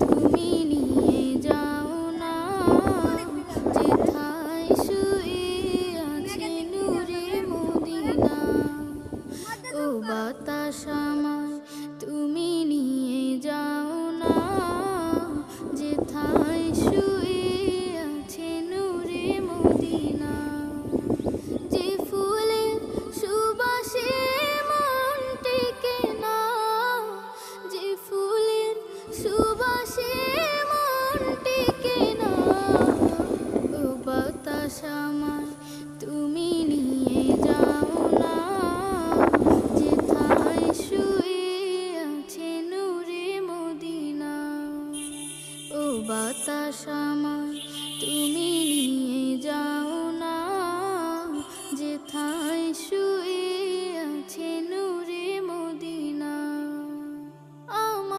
তুমি নিয়ে যাও না যেথায় শুয়ে আছে নূরে মদিনা। ও বাতাস আমায় তুমি নিয়ে যাও না যেথায় শুয়ে আছে নূরে মদিনা। যে ফুলের সুবাসে মন টেকে না, যে ফুলের সুবাসে মন টেকে না। ও বাতাস আমায় তুমি নিয়ে যাও না যেথায় শুয়ে আছে নূরে মদিনা। ও বাতাস আমায় তুমি নিয়ে